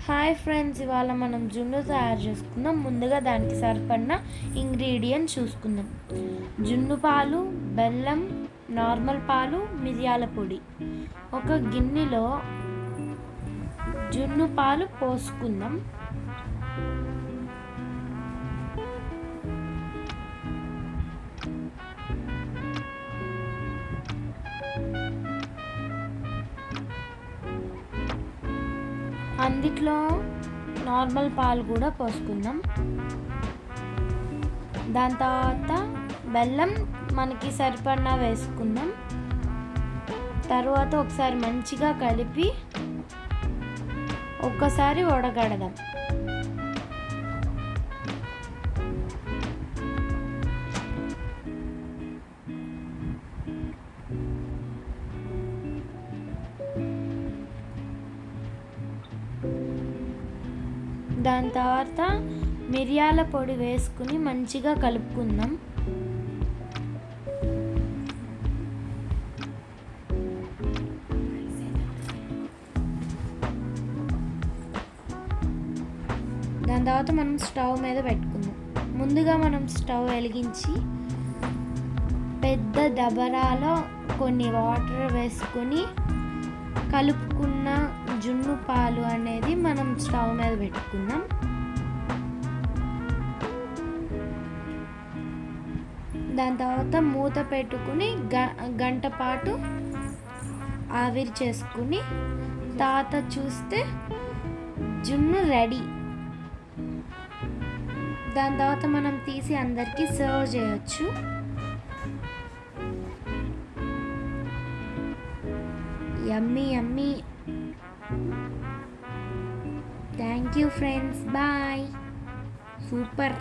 Hi friends, ఇవాళ మనం జున్ను తయారు చేసుకుందాం. ముందుగా దానికి సరిపడిన ఇంగ్రీడియంట్స్ చూసుకుందాం. జున్ను పాలు, బెల్లం, నార్మల్ పాలు, మిరియాల పొడి. ఒక గిన్నెలో జున్ను పాలు పోసుకుందాం. అందులో నార్మల్ పాలు కూడా పోసుకుందాం. దాని తర్వాత బెల్లం మనకి సరిపడిన వేసుకుందాం. తర్వాత ఒకసారి మంచిగా కలిపి ఒక్కసారి వడగడదాం. దాని తర్వాత మిరియాల పొడి వేసుకుని మంచిగా కలుపుకుందాం. దాని తర్వాత మనం స్టవ్ మీద పెట్టుకుందాం. ముందుగా మనం స్టవ్ వెలిగించి పెద్ద దబరాలో కొన్ని వాటర్ వేసుకొని కలుపుకున్న జున్ను పాలు అనేది మనం స్టవ్ మీద పెట్టుకుందాం. దాని తర్వాత మూత పెట్టుకుని గంట పాటు ఆవిరి చేసుకుని తర్వాత చూస్తే జున్ను రెడీ. దాని తర్వాత మనం తీసి అందరికీ సర్వ్ చేయొచ్చు. Yummy yummy. Thank you friends, bye. Super.